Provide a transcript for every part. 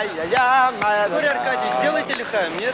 Григорий Аркадьевич, сделайте лихаем, нет?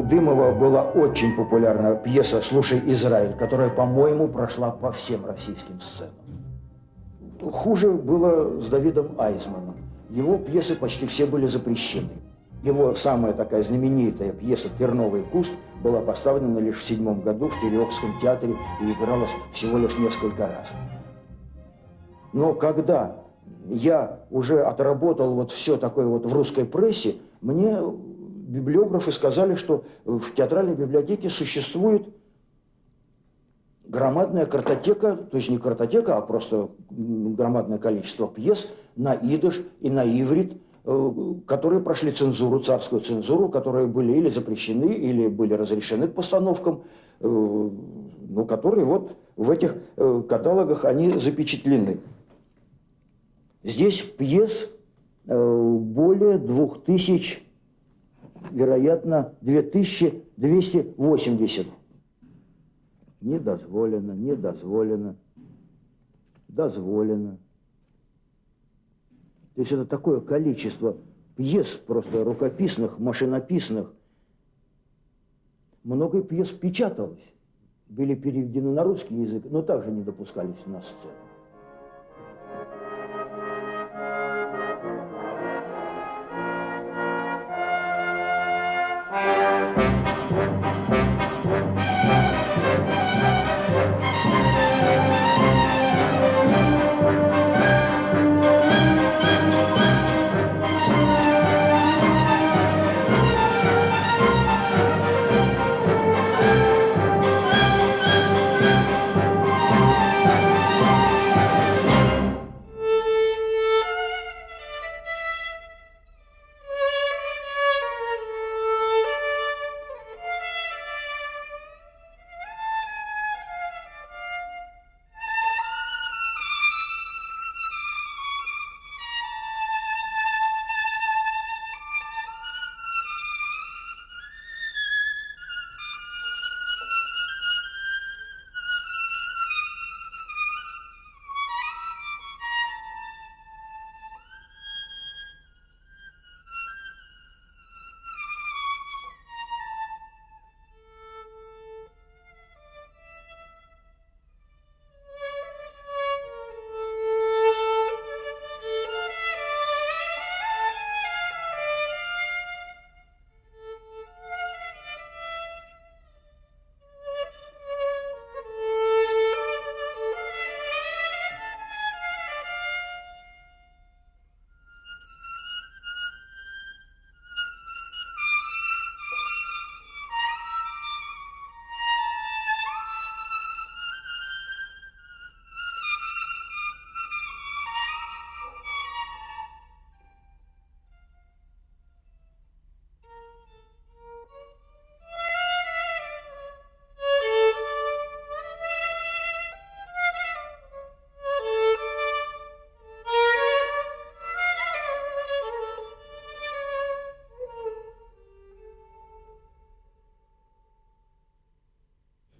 Дымова была очень популярная пьеса «Слушай, Израиль», которая, по-моему, прошла по всем российским сценам. Хуже было с Давидом Айзманом. Его пьесы почти все были запрещены. Его самая такая знаменитая пьеса «Терновый куст» была поставлена лишь в 1907 году в Тереохском театре и игралась всего лишь несколько раз. Но когда я уже отработал вот все такое вот в русской прессе, мне библиографы сказали, что в театральной библиотеке существует громадная картотека, то есть не картотека, а просто громадное количество пьес на идыш и на иврит, которые прошли цензуру, царскую цензуру, которые были или запрещены, или были разрешены к постановкам, но которые вот в этих каталогах они запечатлены. Здесь пьес более 2000, вероятно, 2280. Не дозволено, не дозволено, дозволено. То есть это такое количество пьес, просто рукописных, машинописных. Много пьес печаталось, были переведены на русский язык, но также не допускались на сцену.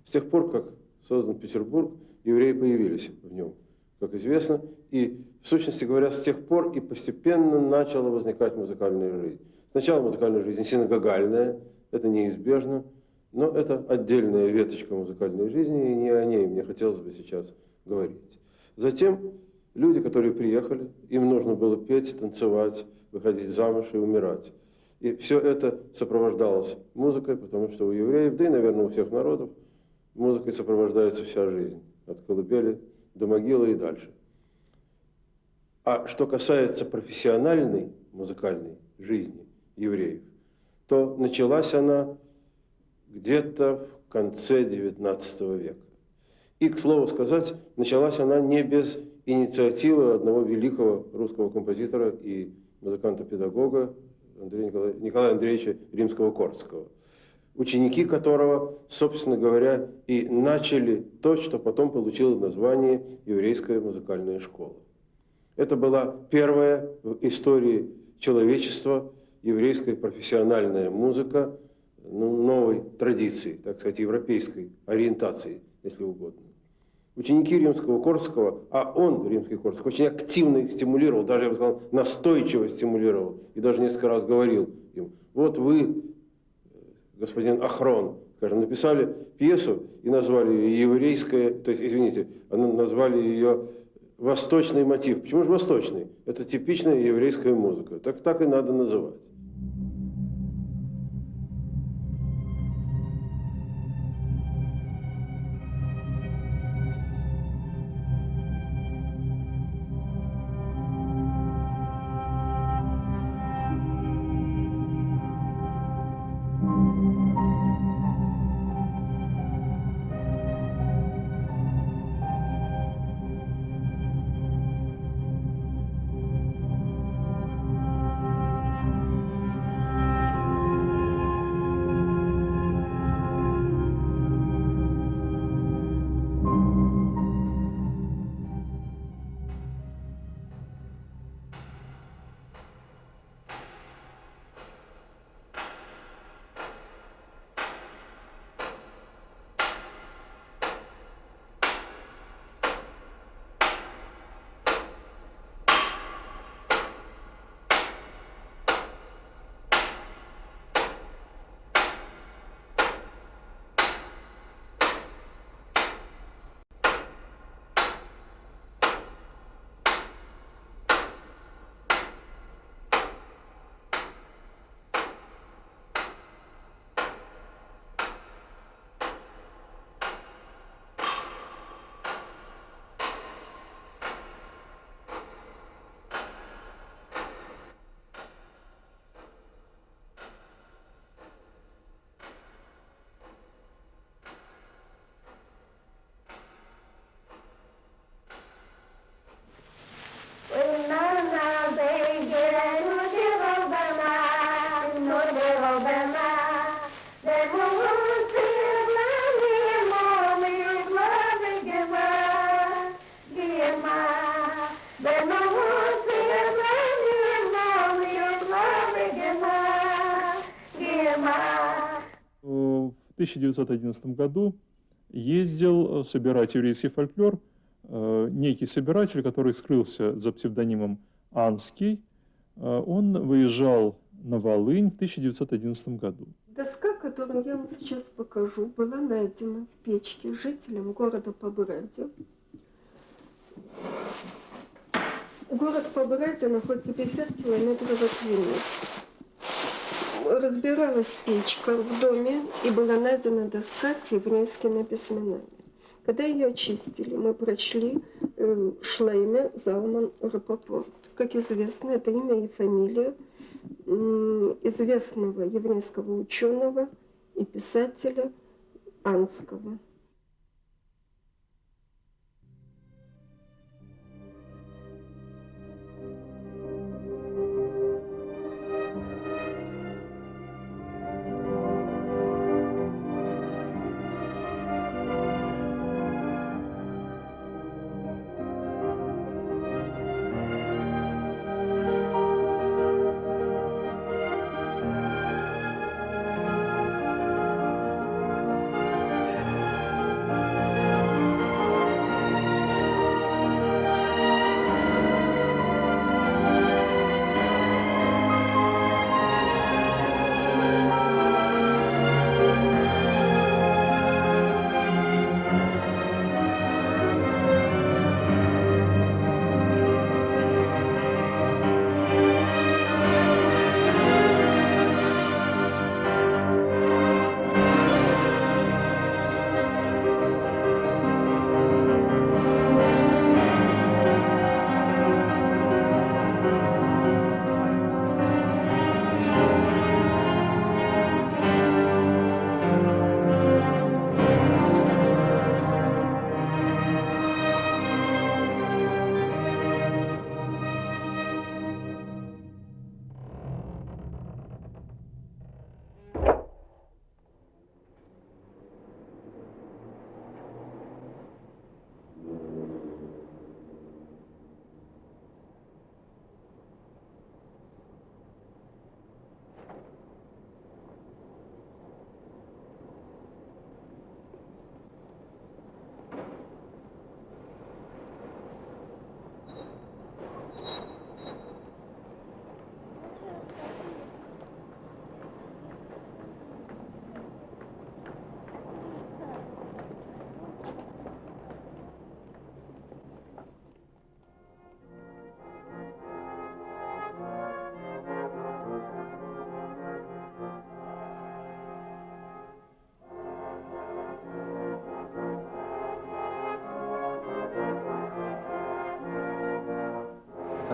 С тех пор, как создан Петербург, евреи появились в нем, как известно, и, в сущности говоря, с тех пор и постепенно начала возникать музыкальная жизнь. Сначала музыкальная жизнь синагогальная, это неизбежно, но это отдельная веточка музыкальной жизни, и не о ней мне хотелось бы сейчас говорить. Затем люди, которые приехали, им нужно было петь, танцевать, выходить замуж и умирать. И все это сопровождалось музыкой, потому что у евреев, да и, наверное, у всех народов, музыкой сопровождается вся жизнь, от колыбели до могилы и дальше. А что касается профессиональной музыкальной жизни евреев, то началась она где-то в конце XIX века. И, к слову сказать, началась она не без инициативы одного великого русского композитора и музыканта-педагога Николая Андреевича Римского-Корского, ученики которого, собственно говоря, и начали то, что потом получило название «Еврейская музыкальная школа». Это была первая в истории человечества еврейская профессиональная музыка новой традиции, так сказать, европейской ориентации, если угодно. Ученики Римского-Корского, а он, Римский-Корский, очень активно их стимулировал, даже, я бы сказал, настойчиво стимулировал, и даже несколько раз говорил им: вот вы господин Ахрон, скажем, написали пьесу и назвали ее еврейская, то есть, извините, назвали ее восточный мотив. Почему же восточный? Это типичная еврейская музыка. Так и надо называть. В 1911 году ездил собирать еврейский фольклор некий собиратель, который скрылся за псевдонимом Анский. Он выезжал на Волынь в 1911 году. Доска, которую я вам сейчас покажу, была найдена в печке жителям города Побраде. Город Побраде находится 50 километров от Вильнюса. Разбиралась печка в доме, и была найдена доска с еврейскими письменами. Когда ее очистили, мы прочли Шлейме Залман Рапопорт. Как известно, это имя и фамилия известного еврейского ученого и писателя Анского.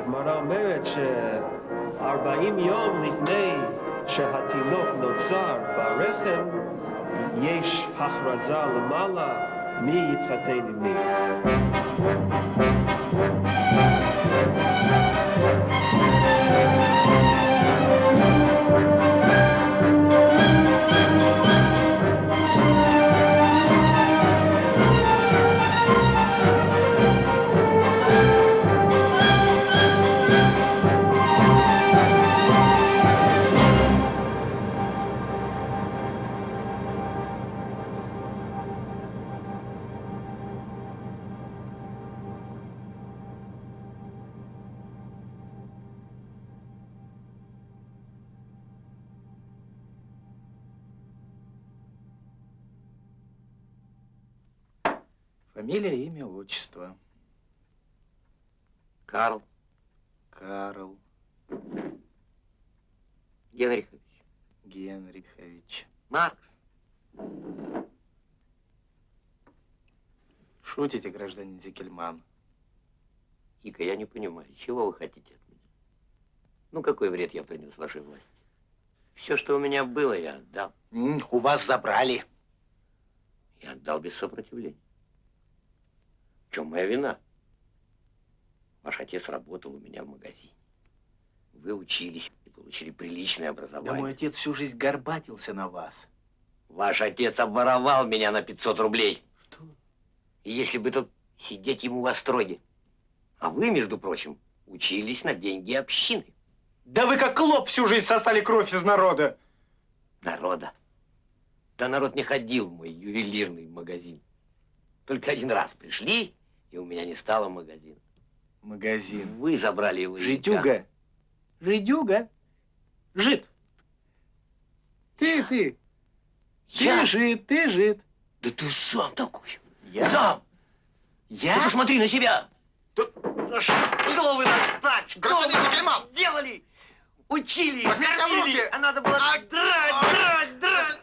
הגמרא אומרת ש40 יום לפני שהתינוק נוצר ברחם, יש הכרזה למעלה מי יתחתן עם מי. Фамилия, имя, отчество. Карл Карл Генрихович. Генрихович. Маркс. Шутите, гражданин Зекельман? Ика, я не понимаю, чего вы хотите от меня? Ну, какой вред я принес вашей власти? Все, что у меня было, я отдал. У вас забрали. Я отдал без сопротивления. В чем моя вина? Ваш отец работал у меня в магазине. Вы учились и получили приличное образование. Да мой отец всю жизнь горбатился на вас. Ваш отец обворовал меня на 500 рублей. Что? И если бы тут сидеть ему в остроге. А вы, между прочим, учились на деньги общины. Да вы как клоп всю жизнь сосали кровь из народа. Народа? Да народ не ходил в мой ювелирный магазин. Только один раз пришли, и у меня не стало магазина. Магазин. Вы забрали его. Жидюга. Жидюга? Жид. Ты. Я? Ты жид. Да ты сам такой. Я? Сам. Я? Ты посмотри на себя. За что вы нас так? Что вы делали? Учили, кормили, а надо было драть.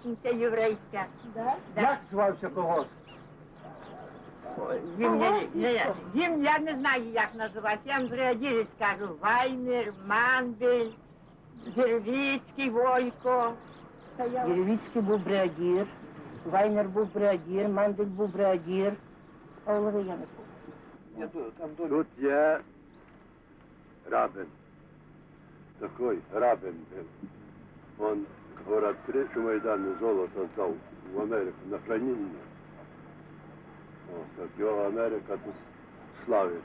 гостиниця єврейська. Да? Да. Як звався когось? Їм я не знаю, як називати. Я вам бригадір скажу. Вайнер, Мандель, Єревіцький, Войко. Єревіцький був бригадір, Вайнер був бригадір, Мандель був бригадір. А голови я не помню. Тут я рабин. Такой рабин был. Он, говорят, третью Майдану золото сдал в Америку на хранение. Вот, так его Америка тут славит.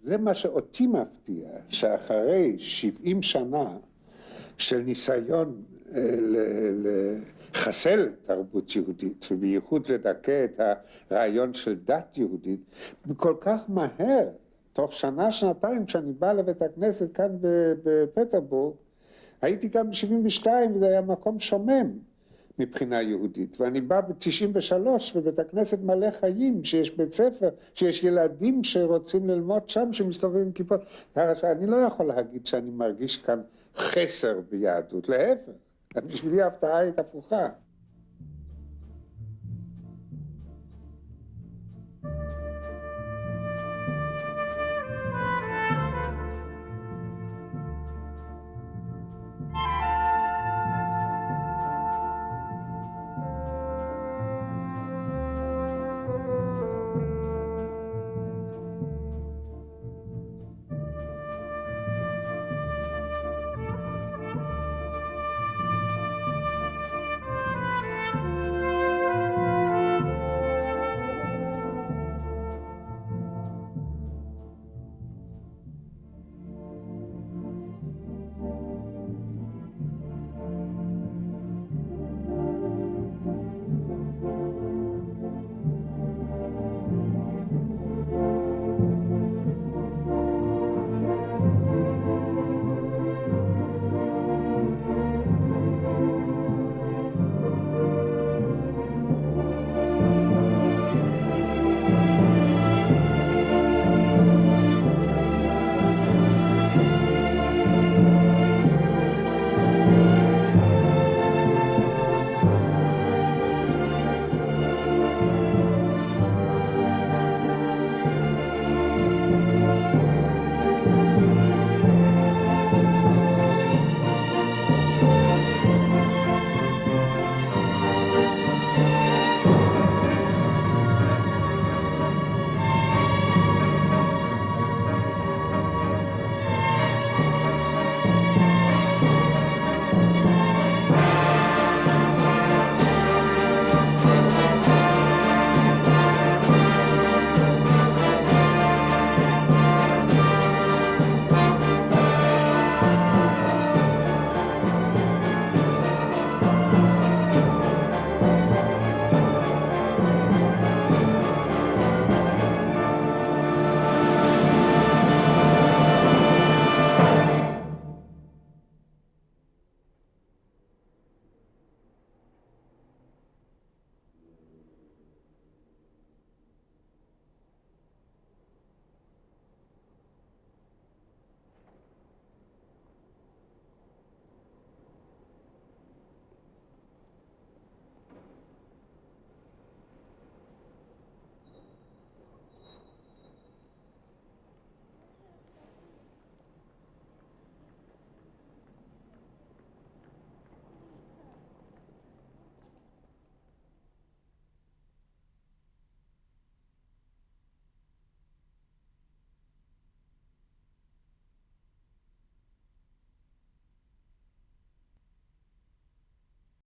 זה מה שאותי מפתיע, שאחרי 70 שנה של ניסיון לחסל תרבות יהודית, ובייחוד לדכא את הרעיון של דת יהודית, כל כך מהר, תוך שנה, שנתיים, כשאני בא לבית הכנסת כאן בפטרבורג, הייתי גם ב-72, וזה היה מקום שומם מבחינה יהודית, ואני בא ב-93 בבית הכנסת מלא חיים, שיש בית ספר, שיש ילדים שרוצים ללמוד שם, שמסתובבים עם כיפות. אני לא יכול להגיד שאני מרגיש כאן חסר ביהדות, להפך, בשבילי ההפתעה היא הפוכה.